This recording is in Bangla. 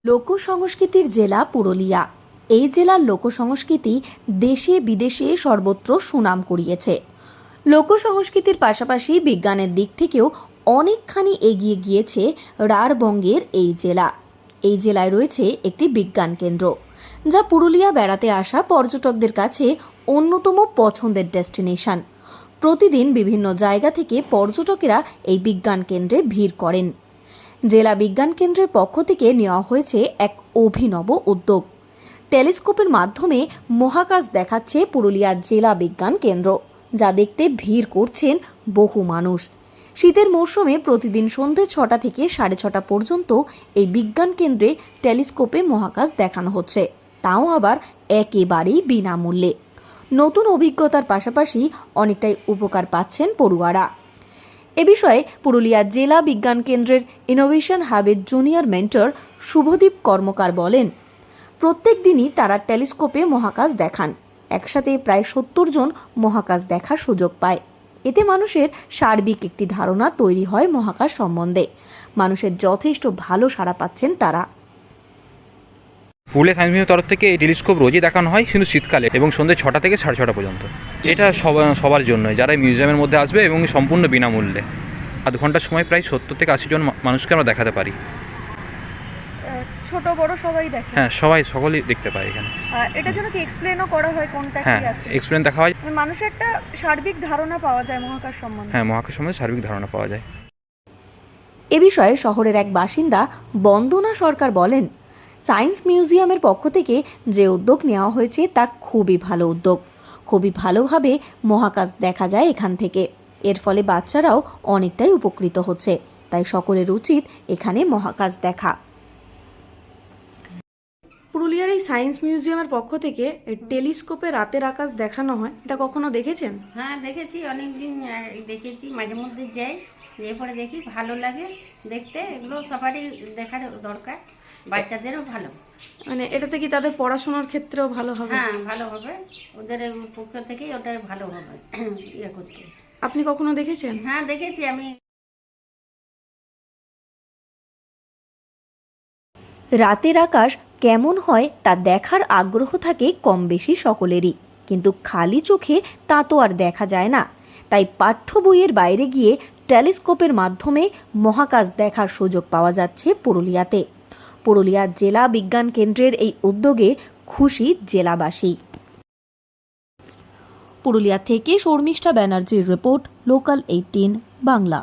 লোকসংস্কৃতির জেলা পুরুলিয়া। এই জেলার লোকসংস্কৃতি দেশে বিদেশে সর্বত্র সুনাম কুড়িয়েছে। লোকসংস্কৃতির পাশাপাশি বিজ্ঞানের দিক থেকেও অনেকখানি এগিয়ে গিয়েছে রাঢ়বঙ্গের এই জেলা। এই জেলায় রয়েছে একটি বিজ্ঞান কেন্দ্র, যা পুরুলিয়া বেড়াতে আসা পর্যটকদের কাছে অন্যতম পছন্দের ডেস্টিনেশন। প্রতিদিন বিভিন্ন জায়গা থেকে পর্যটকেরা এই বিজ্ঞান কেন্দ্রে ভিড় করেন। জেলা বিজ্ঞান কেন্দ্রের পক্ষ থেকে নেওয়া হয়েছে এক অভিনব উদ্যোগ। টেলিস্কোপের মাধ্যমে মহাকাশ দেখাচ্ছে পুরুলিয়া জেলা বিজ্ঞান কেন্দ্র, যা দেখতে ভিড় করছেন বহু মানুষ। শীতের মরশুমে প্রতিদিন সন্ধ্যে 6টা থেকে 6:30 পর্যন্ত এই বিজ্ঞান কেন্দ্রে টেলিস্কোপে মহাকাশ দেখানো হচ্ছে, তাও আবার একেবারেই বিনামূল্যে। নতুন অভিজ্ঞতার পাশাপাশি অনেকটাই উপকার পাচ্ছেন পড়ুয়ারা। এ বিষয়ে পুরুলিয়া জেলা বিজ্ঞান কেন্দ্রের ইনোভেশন হাবের জুনিয়র মেন্টর শুভদীপ কর্মকার বলেন, প্রত্যেক দিনই তারা টেলিস্কোপে মহাকাশ দেখান। একসাথে প্রায় 70 জন মহাকাশ দেখার সুযোগ পায়। এতে মানুষের সার্বিক একটি ধারণা তৈরি হয় মহাকাশ সম্বন্ধে। মানুষের যথেষ্ট ভালো সাড়া পাচ্ছেন তারা। পুরুলিয়া সায়েন্স মিউজিয়ামের তরফ থেকে এই টেলিস্কোপ রোজই দেখানো হয়, কিন্তু শীতকালে এবং সন্ধ্যে 6টা থেকে 6:30 পর্যন্ত। এটা সবার জন্য, যারা মিউজিয়ামের মধ্যে আসবে, এবং সম্পূর্ণ বিনামূল্যে। আধ ঘন্টার সময় প্রায় 70 থেকে 80 জন মানুষকে আমরা দেখাতে পারি। ছোট বড় সবাই দেখে? হ্যাঁ, সকলেই দেখতে পায় এখানে। এটার জন্য কি এক্সপ্লেনও করা হয় কোনটা কি আছে? এক্সপ্লেন দেখা হয়, মানুষের একটা সার্বিক ধারণা পাওয়া যায় মহাকাশ সম্বন্ধে। হ্যাঁ, মহাকাশ সম্বন্ধে সার্বিক ধারণা পাওয়া যায়। এ বিষয়ে শহরের এক বাসিন্দা বন্দনা সরকার বলেন, সায়েন্স মিউজিয়ামের পক্ষ থেকে যে উদ্যোগ নেওয়া হয়েছে তা খুবই ভালো উদ্যোগ। খুবই ভালোভাবে মহাকাশ দেখা যায় এখান থেকে। এর ফলে বাচ্চারাও অনেকটাই উপকৃত হচ্ছে। তাই সকলের উচিত এখানে মহাকাশ দেখা। পুরুলিয়ার এই সায়েন্স মিউজিয়ামের পক্ষ থেকে টেলিস্কোপে রাতের আকাশ দেখানো হয়, এটা কখনো দেখেছেন? হ্যাঁ, দেখেছি, অনেকদিন দেখেছি, মাঝে মধ্যে যাই, এরপরে দেখি, ভালো লাগে দেখতে। এগুলো সবারই দেখার দরকার, বাচ্চাদেরও ভালো। মানে এটাতে কি তাদের পড়াশোনার ক্ষেত্রেও ভালো হবে? হ্যাঁ, ভালো হবে, ওদের পক্ষ থেকেই ওটা ভালো হবে ইয়ে করতে। আপনি কখনো দেখেছেন? হ্যাঁ, দেখেছি আমি। রাতের আকাশ কেমন হয় তা দেখার আগ্রহ থাকে কম বেশি সকলেরই, কিন্তু খালি চোখে তা তো আর দেখা যায় না। তাই পাঠ্য বইয়ের বাইরে গিয়ে টেলিস্কোপের মাধ্যমে মহাকাশ দেখার সুযোগ পাওয়া যাচ্ছে পুরুলিয়াতে। পুরুলিয়া জেলা বিজ্ঞান কেন্দ্রের এই উদ্যোগে খুশি জেলাবাসী। পুরুলিয়া থেকে শর্মিষ্ঠা ব্যানার্জির রিপোর্ট, লোকাল 18 বাংলা।